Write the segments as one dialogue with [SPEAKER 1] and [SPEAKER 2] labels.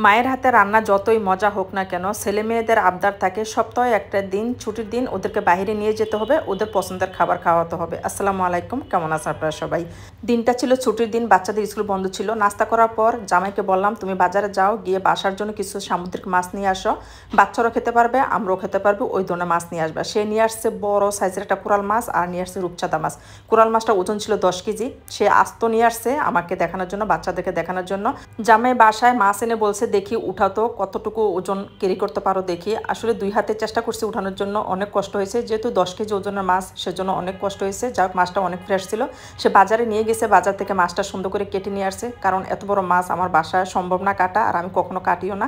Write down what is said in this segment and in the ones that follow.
[SPEAKER 1] মায়ের হাতে রান্না যতই মজা হোক না কেন, ছেলে মেয়েদের আবদার থাকে সপ্তাহে একটা দিন ছুটির দিন ওদেরকে বাইরে নিয়ে যেতে হবে, ওদের পছন্দের খাবার খাওয়াতে হবে। আসসালামু আলাইকুম, কেমন আছেন আপনারা সবাই? দিনটা ছিল ছুটির দিন, বাচ্চাদের স্কুল বন্ধ ছিল। নাস্তা করার পর জামাইকে বললাম, তুমি বাজারে যাও, গিয়ে বাসার জন্য কিছু সামুদ্রিক মাছ নিয়ে আসো, বাচ্চারাও খেতে পারবে, আমরাও খেতে পারবো, ওই ধরনের মাছ নিয়ে আসবে। সে নিয়ে আসছে বড় সাইজের একটা কোরাল মাছ আর নিয়ে আসছে রূপচাঁদা মাছ। কোরাল মাছটা ওজন ছিল 10 কেজি। সে আস্ত নিয়ে আসছে আমাকে দেখানোর জন্য, বাচ্চাদেরকে দেখানোর জন্য। জামাই বাসায় মাছ এনে বলছে, দেখি উঠাতো, কতটুকু ওজন ক্যারি করতে পারো দেখি। আসলে 2 হাতে চেষ্টা করছি উঠানোর জন্য, অনেক কষ্ট হয়েছে, যেহেতু 10 কেজি ওজনের মাছ, সেজন্য অনেক কষ্ট হয়েছে। যাক, মাছটা অনেক ফ্রেশ ছিল। সে বাজারে নিয়ে গেছে, বাজার থেকে মাছটা সুন্দর করে কেটে নিয়ে আসছে, কারণ এত বড় মাছ আমার বাসায় সম্ভব না কাটা, আর আমি কখনো কাটিও না।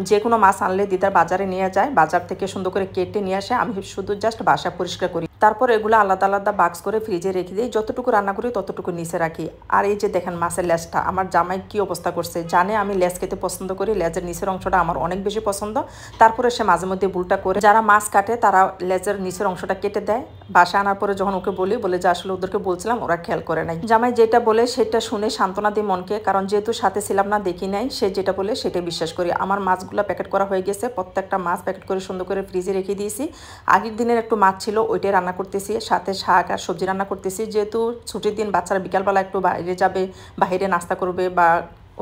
[SPEAKER 1] যে কোনো মাছ আনলে দিদার বাজারে নিয়ে যায়, বাজার থেকে সুন্দর করে কেটে নিয়ে আসে, আমি শুধু জাস্ট বাসা পরিষ্কার করি। তারপর এগুলো আলাদা আলাদা বাক্স করে ফ্রিজে রেখে দিই, যতটুকু রান্না করি ততটুকু নিচে রাখি। আর এই যে দেখেন মাছের লেজটা, আমার জামাই কি অবস্থা করছে, জানে আমি লেজ খেতে পছন্দ করি, লেজের নিচের অংশটা আমার অনেক বেশি পছন্দ। তারপরে সে মাঝে মধ্যে ভুলটা করে, যারা মাছ কাটে তারা লেজের নিচের অংশটা কেটে দেয়। বাসা আনার পরে যখন ওকে বলে যে আসলে ওদেরকে বলছিলাম, ওরা খেয়াল করে নাই। জামাই যেটা বলে সেটা শুনে সান্ত্বনা দিই মনকে, কারণ যেহেতু সাথে ছিলাম না, দেখি নাই, সে যেটা বলে সেটাই বিশ্বাস করি। আমার মাছগুলো প্যাকেট করা হয়ে গেছে, প্রত্যেকটা মাছ প্যাকেট করে সুন্দর করে ফ্রিজে রেখে দিয়েছি। আগের দিনের একটু মাছ ছিল, ওইটাই রান্না করতেছি, সাথে শাক আর সবজি রান্না করতেছি। যেহেতু ছুটির দিন, বাচ্চারা বিকালবেলা একটু বাইরে যাবে, বাইরে নাস্তা করবে বা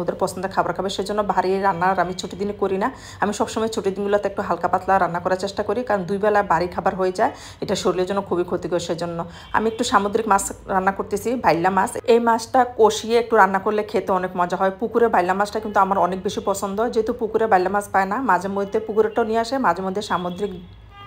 [SPEAKER 1] ওদের পছন্দের খাবার খাবে, সেজন্য ভারী রান্নার আমি ছুটির দিনে করি না। আমি সবসময় ছুটির দিনগুলোতে একটু হালকা পাতলা রান্না করার চেষ্টা করি, কারণ 2 বেলা ভারী খাবার হয়ে যায়, এটা শরীরের জন্য খুবই ক্ষতিকর। সেজন্য আমি একটু সামুদ্রিক মাছ রান্না করতেছি, বাইলা মাছ। এই মাছটা কষিয়ে একটু রান্না করলে খেতে অনেক মজা হয়। পুকুরে বাইলা মাছটা কিন্তু আমার অনেক বেশি পছন্দ, যেহেতু পুকুরে বাইলা মাছ পায় না, মাঝে মধ্যে পুকুরেটাও নিয়ে আসে, মাঝে মধ্যে সামুদ্রিক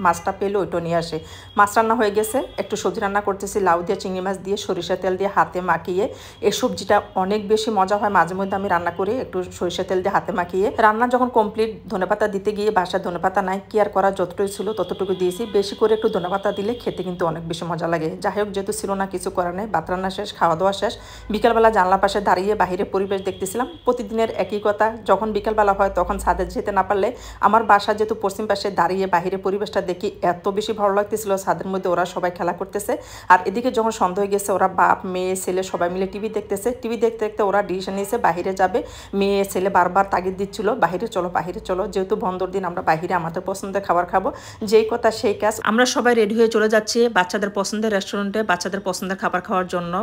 [SPEAKER 1] মাছটা পেলে ওইটাও নিয়ে আসে। মাছ রান্না হয়ে গেছে, একটু সবজি রান্না করতেছি, লাউ দিয়ে, চিংড়ি মাছ দিয়ে, সরিষা তেল দিয়ে হাতে মাখিয়ে। এই সবজিটা অনেক বেশি মজা হয়, মাঝে মধ্যে আমি রান্না করি একটু সরিষা তেল দিয়ে হাতে মাখিয়ে। রান্না যখন কমপ্লিট, ধনেপাতা দিতে গিয়ে বাসায় ধনেপাতা নাই, কি আর করা, যতটুকু ছিল ততটুকু দিয়েছি। বেশি করে একটু ধনেপাতা দিলে খেতে কিন্তু অনেক বেশি মজা লাগে। যাই হোক, যেহেতু ছিল না, কিছু করার নেই। ভাত রান্না শেষ, খাওয়া দাওয়া শেষ। বিকালবেলা জানলা পাশে দাঁড়িয়ে বাহিরে পরিবেশ দেখতেছিলাম। প্রতিদিনের একই কথা, যখন বিকালবেলা হয় তখন ছাদে যেতে না পারলে, আমার বাসা যেহেতু পশ্চিম পাশে, দাঁড়িয়ে বাহিরে পরিবেশটা দেখি এত বেশি ভালো লাগতেছিল। ছাদের মধ্যে ওরা সবাই খেলা করতেছে, আর এদিকে যখন সন্ধ্যা হয়ে গেছে, ওরা বাপ মেয়ে ছেলে সবাই মিলে টিভি দেখতেছে। টিভি দেখতে দেখতে ওরা ডিসিশন নিয়েছে বাহিরে যাবে। মেয়ে ছেলে বারবার তাগিদ দিচ্ছিল, বাহিরে চলো বাহিরে চলো, যেহেতু বন্ধর দিন আমরা বাহিরে আমাদের পছন্দের খাবার খাবো। যেই কথা সেই কাজ, আমরা সবাই রেডি হয়ে চলে যাচ্ছি বাচ্চাদের পছন্দের রেস্টুরেন্টে, বাচ্চাদের পছন্দের খাবার খাওয়ার জন্য।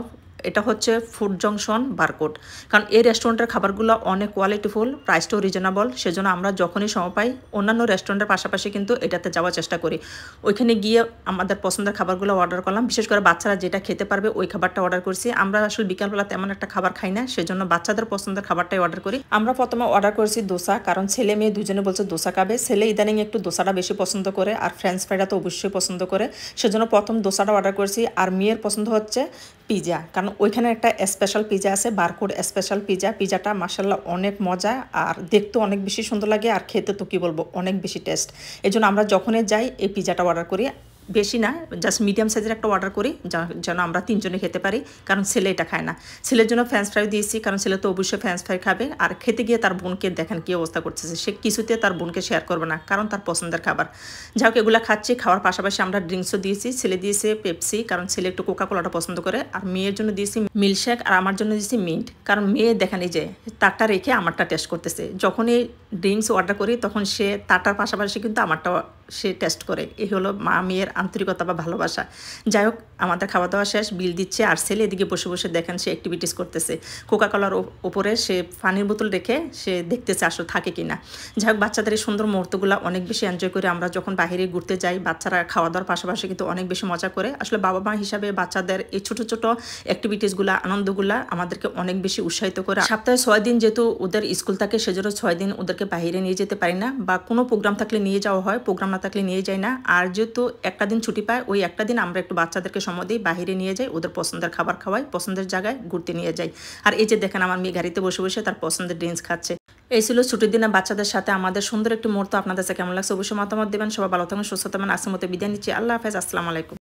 [SPEAKER 1] এটা হচ্ছে ফুড জংশন বারকোড, কারণ এই রেস্টুরেন্টের খাবারগুলো অনেক কোয়ালিটিফুল, প্রাইসটাও রিজনেবল। সেজন্য আমরা যখনই সময় পাই অন্যান্য রেস্টুরেন্টের পাশাপাশি কিন্তু এটাতে যাওয়ার চেষ্টা করি। ওইখানে গিয়ে আমাদের পছন্দের খাবারগুলো অর্ডার করলাম, বিশেষ করে বাচ্চারা যেটা খেতে পারবে ওই খাবারটা অর্ডার করছি। আমরা আসলে বিকালবেলা তেমন একটা খাবার খাই না, সেজন্য বাচ্চাদের পছন্দের খাবারটাই অর্ডার করি। আমরা প্রথমে অর্ডার করেছি দোসা, কারণ ছেলে মেয়ে দুজনে বলছে দোসা খাবে। ছেলে ইদানিং একটু দোসাটা বেশি পছন্দ করে, আর ফ্রেঞ্চ ফ্রাইটা তো অবশ্যই পছন্দ করে, সেজন্য প্রথম দোসাটা অর্ডার করেছি। আর মেয়ের পছন্দ হচ্ছে পিজা, কারণ ওইখানে একটা স্পেশাল পিজা আছে, বারকোড স্পেশাল পিজা। পিজাটা মাশাআল্লাহ অনেক মজা, আর দেখতেও অনেক বেশি সুন্দর লাগে, আর খেতে তো কি বলবো, অনেক বেশি টেস্ট। এই জন্য আমরা যখনই যাই এই পিজাটা অর্ডার করি। বেশি না, জাস্ট মিডিয়াম সাইজের একটা অর্ডার করি, যেন আমরা 3 জনে খেতে পারি, কারণ ছেলে এটা খায় না। ছেলের জন্য ফ্রেঞ্চ ফ্রাই দিয়েছি, কারণ ছেলে তো অবশ্যই ফ্রেঞ্চ ফ্রাই খাবে। আর খেতে গিয়ে তার বোনকে দেখেন কী অবস্থা করতেছে, সে কিছুতে তার বোনকে শেয়ার করবে না, কারণ তার পছন্দের খাবার। যাই হোক, এগুলো খাচ্ছি, খাওয়ার পাশাপাশি আমরা ড্রিঙ্কসও দিয়েছি। ছেলে দিয়েছে পেপসি, কারণ ছেলে একটু কোকা কোলাটা পছন্দ করে, আর মেয়ের জন্য দিয়েছি মিল্কশেক, আর আমার জন্য দিয়েছি মিন্ট, কারণ মেয়ে দেখেন এই যে তারটা রেখে আমারটা টেস্ট করতেছে। যখনই ড্রিঙ্কস অর্ডার করি তখন সে তারটার পাশাপাশি কিন্তু আমারটা সে টেস্ট করে। এই হলো মা মেয়ের আন্তরিকতা বা ভালোবাসা। যাই হোক, আমাদের খাওয়া দাওয়া শেষ, বিল দিচ্ছে, আর ছেলে এদিকে বসে বসে দেখেন সে অ্যাক্টিভিটিস করতেছে। কোকা কোলার ওপরে সে পানির বোতল রেখে সে দেখতেছে আসলে থাকে কি না। যাই হোক, বাচ্চাদের এই সুন্দর মুহূর্তগুলো অনেক বেশি এনজয় করে আমরা যখন বাইরে ঘুরতে যাই। বাচ্চারা খাওয়া দাওয়ার পাশাপাশি কিন্তু অনেক বেশি মজা করে। আসলে বাবা মা হিসাবে বাচ্চাদের এই ছোটো ছোটো অ্যাক্টিভিটিসগুলো, আনন্দগুলো আমাদেরকে অনেক বেশি উৎসাহিত করে। সপ্তাহে 6 দিন যেহেতু ওদের স্কুল থাকে, সেজন্য 6 দিন ওদেরকে বাইরে নিয়ে যেতে পারি না, বা কোনো প্রোগ্রাম থাকলে নিয়ে যাওয়া হয়, প্রোগ্রাম না থাকলে নিয়ে যাই না। আর যেহেতু একটা দিন ছুটি পায়, ওই একটা দিন আমরা একটু বাচ্চাদেরকে সময় দিই, বাইরে নিয়ে যাই, ওদের পছন্দের খাবার খাওয়াই, পছন্দের জায়গায় ঘুরতে নিয়ে যাই। আর এই যে দেখেন আমার মেয়ে গাড়িতে বসে বসে তার পছন্দের ড্রিঙ্কস খাচ্ছে। এই ছিল ছুটির দিনে বাচ্চাদের সাথে আমাদের সুন্দর একটি মুহূর্ত। আপনাদের কাছে কেমন লাগছে অবশ্যই মতামত দেবেন। সবাই ভালো থাকবেন, সুস্থ থাকবেন। আজকের মতো বিদায় নিচ্ছি। আল্লাহ হাফেজ, আসসালামু আলাইকুম।